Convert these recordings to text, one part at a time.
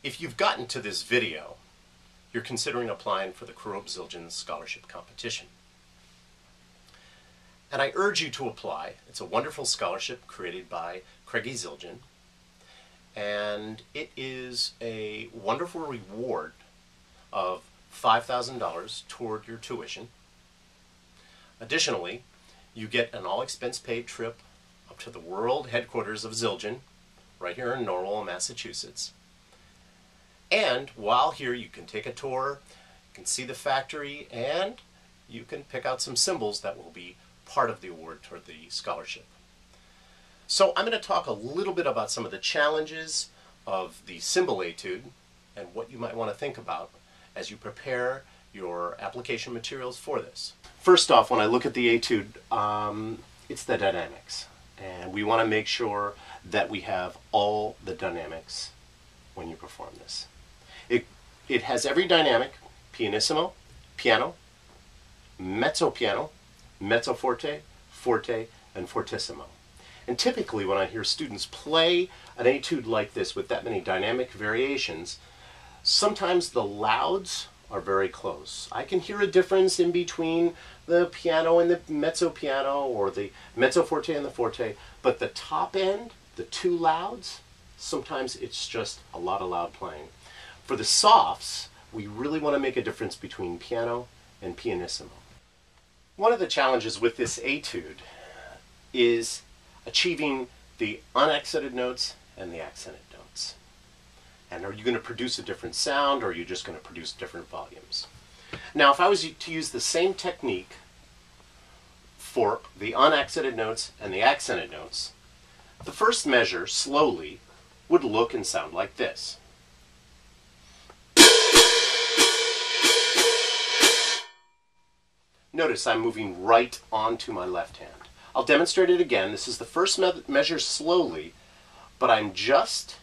If you've gotten to this video, you're considering applying for the Kerope Zildjian Scholarship Competition. And I urge you to apply. It's a wonderful scholarship created by Kerope Zildjian, and it is a wonderful reward of $5,000 toward your tuition. Additionally, you get an all-expense-paid trip up to the world headquarters of Zildjian, right here in Norwell, Massachusetts. And while here, you can take a tour, you can see the factory, and you can pick out some cymbals that will be part of the award toward the scholarship. So I'm going to talk a little bit about some of the challenges of the cymbal etude and what you might want to think about as you prepare your application materials for this. First off, when I look at the etude, it's the dynamics. And we want to make sure that we have all the dynamics when you perform this. It has every dynamic: pianissimo, piano, mezzo piano, mezzo forte, forte, and fortissimo. And typically when I hear students play an etude like this with that many dynamic variations, sometimes the louds are very close. I can hear a difference in between the piano and the mezzo piano, or the mezzo forte and the forte, but the top end, the two louds, sometimes it's just a lot of loud playing. For the softs, we really want to make a difference between piano and pianissimo. One of the challenges with this etude is achieving the unaccented notes and the accented notes. And are you going to produce a different sound, or are you just going to produce different volumes? Now, if I was to use the same technique for the unaccented notes and the accented notes, the first measure, slowly, would look and sound like this. Notice I'm moving right onto my left hand. I'll demonstrate it again. This is the first measure slowly, but I'm just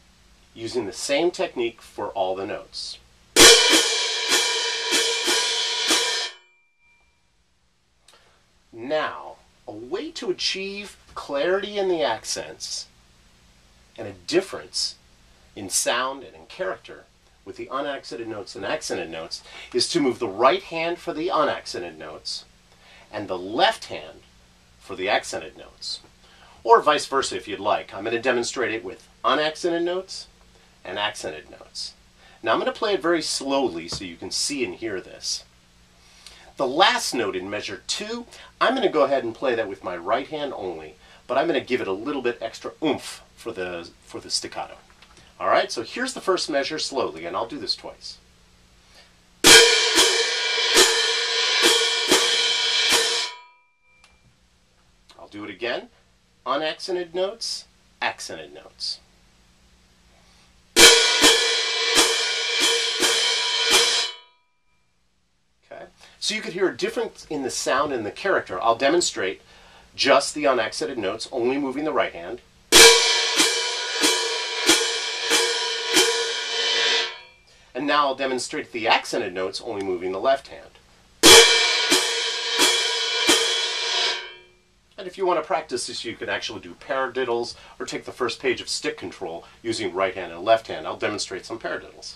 using the same technique for all the notes. Now, a way to achieve clarity in the accents and a difference in sound and in character with the unaccented notes and accented notes is to move the right hand for the unaccented notes and the left hand for the accented notes. Or vice versa if you'd like. I'm going to demonstrate it with unaccented notes and accented notes. Now I'm going to play it very slowly so you can see and hear this. The last note in measure 2, I'm going to go ahead and play that with my right hand only, but I'm going to give it a little bit extra oomph for the staccato. All right, so here's the first measure slowly, and I'll do this twice. I'll do it again. Unaccented notes, accented notes. Okay, so you could hear a difference in the sound and the character. I'll demonstrate just the unaccented notes, only moving the right hand. And now I'll demonstrate the accented notes, only moving the left hand. And if you want to practice this, you can actually do paradiddles or take the first page of stick control using right hand and left hand. I'll demonstrate some paradiddles.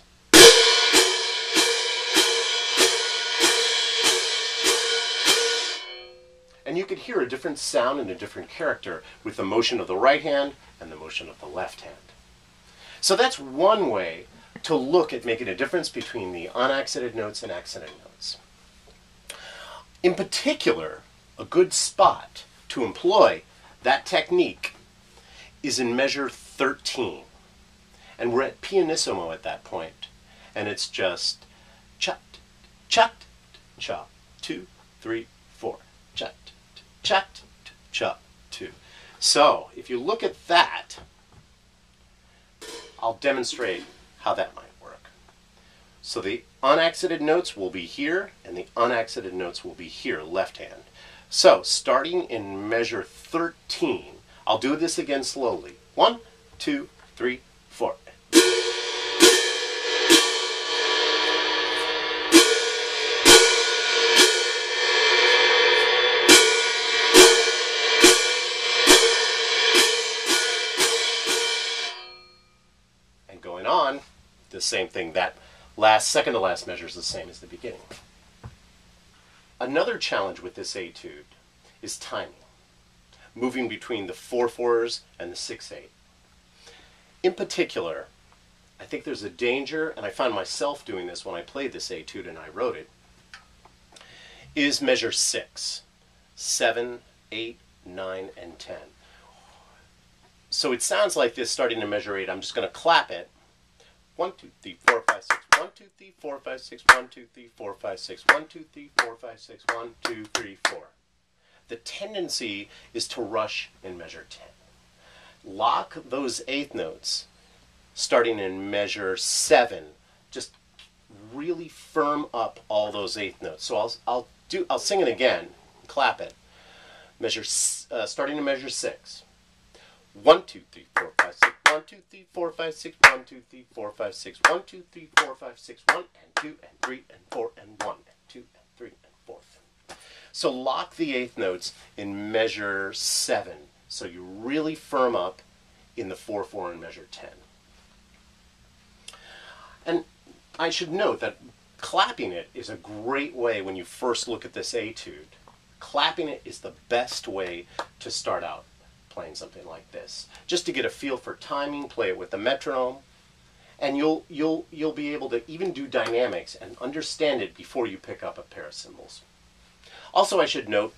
And you could hear a different sound and a different character with the motion of the right hand and the motion of the left hand. So that's one way to look at making a difference between the unaccented notes and accented notes. In particular, a good spot to employ that technique is in measure 13. And we're at pianissimo at that point, and it's just chat, chat, cha, 2, 3, 4, chat, chat, cha, 2. So, if you look at that, I'll demonstrate how that might work. So the unaccented notes will be here, and the unaccented notes will be here, left hand. So, starting in measure 13, I'll do this again slowly. 1, 2, 3, 4. And going on, the same thing. That second to last measure is the same as the beginning. Another challenge with this etude is timing, moving between the 4/4s and the 6/8. In particular, I think there's a danger, and I found myself doing this when I played this etude and I wrote it, is measure 6, 7, 8, 9, and 10. So it sounds like this starting to measure 8. I'm just going to clap it. 1, 2, 3, 4, 5, 6. 1, 2, 3, 4, 5, 6. 1, 2, 3, 4, 5, 6. 1, 2, 3, 4, 5, 6. 1, 2, 3, 4. The tendency is to rush in measure 10. Lock those eighth notes starting in measure 7. Just really firm up all those eighth notes. So I'll sing it again. Clap it. Starting in measure 6. 1, 2, 3, 4, 5, 6. 1, 2, 3, 4, 5, 6. 1, 2, 3, 4, 5, 6. 1, 2, 3, 4, 5, 6. 1 and 2 and 3 and 4 and 1 and 2 and 3 and 4. So lock the eighth notes in measure 7. So you really firm up in the 4/4 in measure 10. And I should note that clapping it is a great way when you first look at this etude. Clapping it is the best way to start out playing something like this. Just to get a feel for timing, play it with the metronome, and you'll be able to even do dynamics and understand it before you pick up a pair of cymbals. Also, I should note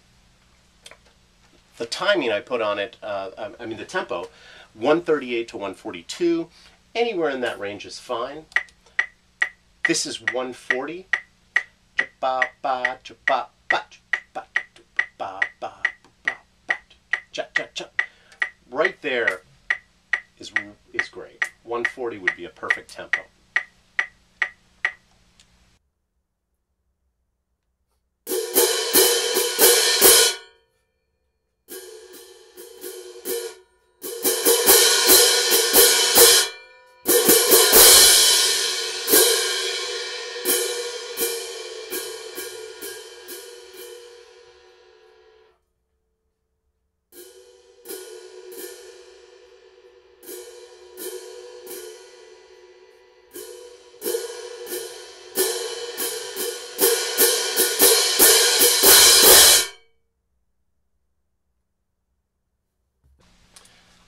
the timing I put on it, the tempo, 138 to 142, anywhere in that range is fine. This is 140. Right there is great. 140 would be a perfect tempo.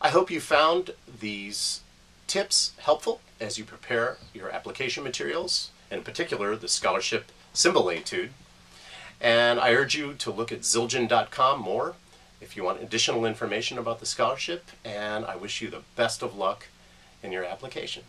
I hope you found these tips helpful as you prepare your application materials, and in particular the Scholarship Cymbal Etude. And I urge you to look at Zildjian.com more if you want additional information about the scholarship, and I wish you the best of luck in your application.